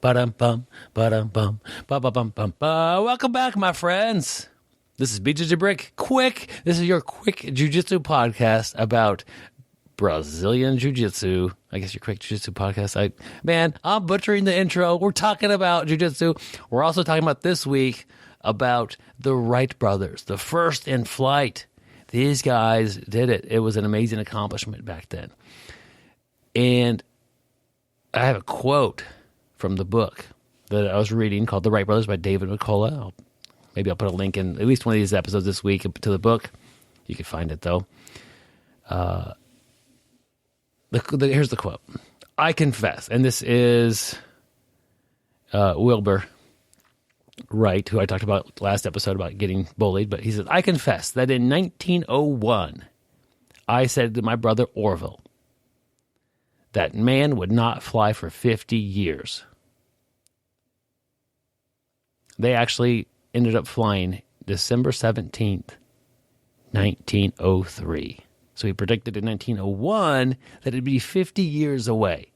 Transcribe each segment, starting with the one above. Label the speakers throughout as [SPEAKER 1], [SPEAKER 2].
[SPEAKER 1] Ba-dum-bum, ba-dum-bum, ba-ba-bum-bum, ba. Welcome back, my friends. This is BjjBrick. This is your quick jiu-jitsu podcast about Brazilian Jiu-Jitsu. I guess your quick jiu-jitsu podcast. I'm butchering the intro. We're talking about jiu-jitsu. We're also talking about this week about the Wright Brothers, the first in flight. These guys did it. It was an amazing accomplishment back then. And I have a quote from the book that I was reading called The Wright Brothers by David McCullough. Maybe I'll put a link in at least one of these episodes this week to the book. You can find it, though. Here's the quote. I confess, and this is Wilbur Wright, who I talked about last episode about getting bullied, but he says, I confess that in 1901, I said to my brother Orville, that man would not fly for 50 years. They actually ended up flying December 17th, 1903. So he predicted in 1901 that it'd be 50 years away.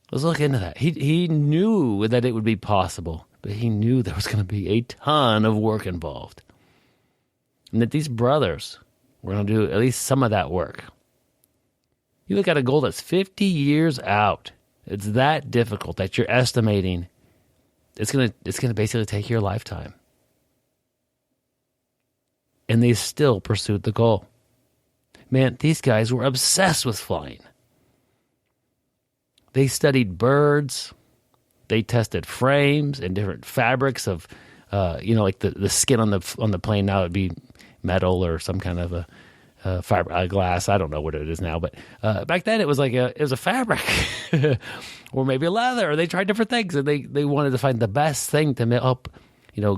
[SPEAKER 1] Let's look into that. He knew that it would be possible, but he knew there was going to be a ton of work involved. And that these brothers were going to do at least some of that work. You look at a goal that's 50 years out. It's that difficult that you're estimating it's gonna basically take your lifetime. And they still pursued the goal. Man, these guys were obsessed with flying. They studied birds. They tested frames and different fabrics of, like the skin on the plane. Now it'd be metal or some kind of a fiber glass. I don't know what it is now, but back then it was a fabric or maybe a leather. They tried different things, and they wanted to find the best thing to help,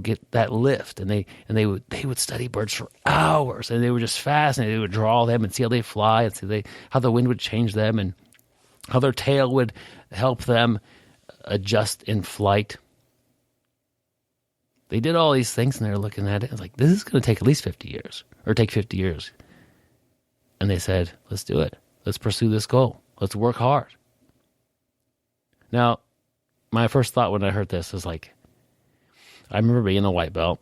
[SPEAKER 1] get that lift. And they would study birds for hours, and they were just fascinated. They would draw them and see how they fly, and see how the wind would change them, and how their tail would help them adjust in flight. They did all these things, and they were looking at it. It's like, this is going to take at least 50 years, or take 50 years. And they said, let's do it. Let's pursue this goal. Let's work hard. Now, my first thought when I heard this was like, I remember being a white belt,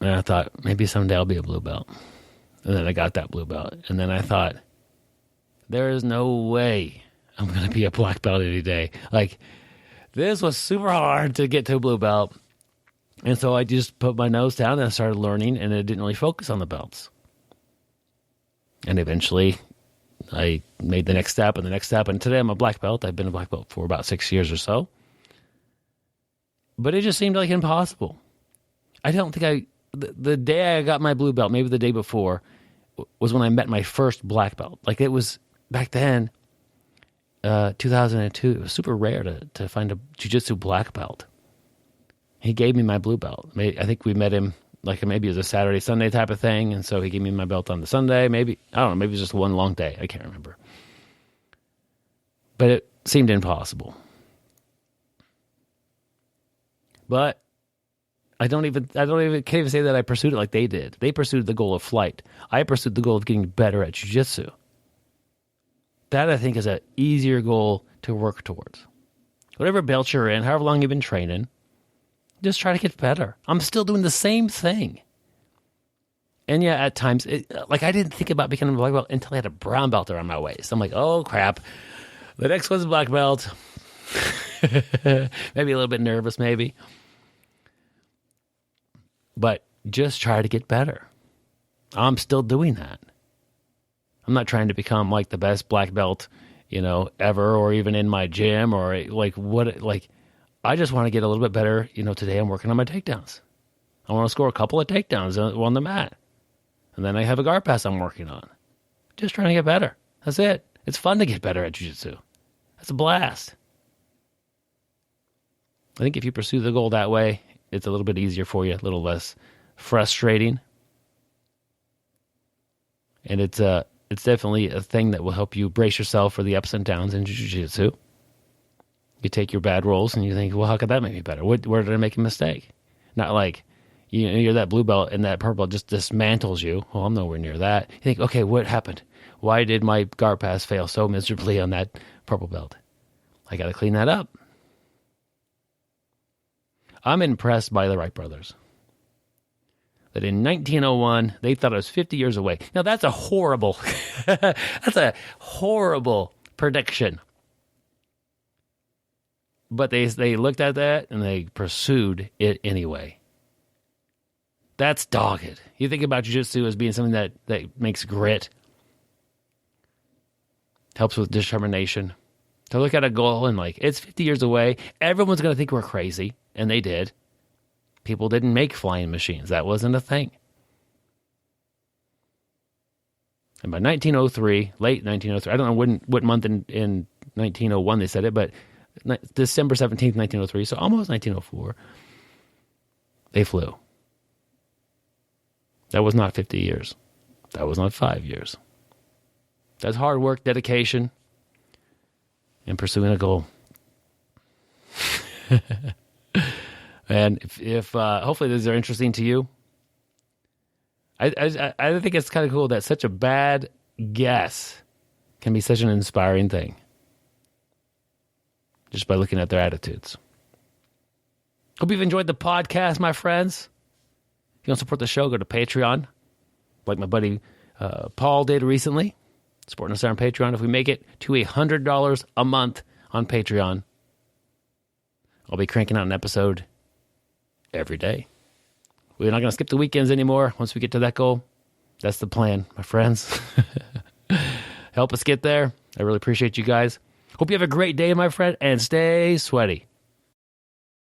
[SPEAKER 1] and I thought, maybe someday I'll be a blue belt. And then I got that blue belt. And then I thought, there is no way I'm going to be a black belt any day. Like, this was super hard to get to a blue belt. And so I just put my nose down and I started learning, and I didn't really focus on the belts. And eventually, I made the next step and the next step. And today I'm a black belt. I've been a black belt for about 6 years or so. But it just seemed like impossible. I don't think the day I got my blue belt, maybe the day before, was when I met my first black belt. Like, it was back then, 2002. It was super rare to find a jiu-jitsu black belt. He gave me my blue belt. I think we met him, maybe it was a Saturday, Sunday type of thing, and so he gave me my belt on the Sunday. Maybe, I don't know, maybe it was just one long day. I can't remember. But it seemed impossible. But can't even say that I pursued it like they did. They pursued the goal of flight. I pursued the goal of getting better at jiu-jitsu. That, I think, is an easier goal to work towards. Whatever belt you're in, however long you've been training, just try to get better. I'm still doing the same thing. And yeah, at times, I didn't think about becoming a black belt until I had a brown belt around my waist. I'm like, oh, crap. The next one's a black belt. Maybe a little bit nervous, maybe. But just try to get better. I'm still doing that. I'm not trying to become like the best black belt, ever, or even in my gym, or I just want to get a little bit better. Today I'm working on my takedowns. I want to score a couple of takedowns on the mat. And then I have a guard pass I'm working on. Just trying to get better. That's it. It's fun to get better at jiu-jitsu. That's a blast. I think if you pursue the goal that way, it's a little bit easier for you, a little less frustrating. And it's definitely a thing that will help you brace yourself for the ups and downs in jiu-jitsu. You take your bad rolls and you think, well, how could that make me better? Where did I make a mistake? Not like you're that blue belt and that purple just dismantles you. Well, I'm nowhere near that. You think, okay, what happened? Why did my guard pass fail so miserably on that purple belt? I got to clean that up. I'm impressed by the Wright Brothers. That in 1901, they thought it was 50 years away. Now, that's a horrible, that's a horrible prediction. But they looked at that and they pursued it anyway. That's dogged. You think about jiu-jitsu as being something that makes grit, helps with determination. To look at a goal and like, it's 50 years away, everyone's going to think we're crazy. And they did. People didn't make flying machines. That wasn't a thing. And by 1903, late 1903, I don't know what month in 1901 they said it, but December 17th, 1903, so almost 1904, they flew. That was not 50 years. That was not 5 years. That's hard work, dedication, and pursuing a goal. And if hopefully these are interesting to you, I think it's kind of cool that such a bad guess can be such an inspiring thing just by looking at their attitudes. Hope you've enjoyed the podcast, my friends. If you want to support the show, go to Patreon, like my buddy Paul did recently, supporting us there on Patreon. If we make it to $100 a month on Patreon, I'll be cranking out an episode every day. We're not going to skip the weekends anymore once we get to that goal. That's the plan, my friends. Help us get there. I really appreciate you guys. Hope you have a great day, my friend, and stay sweaty.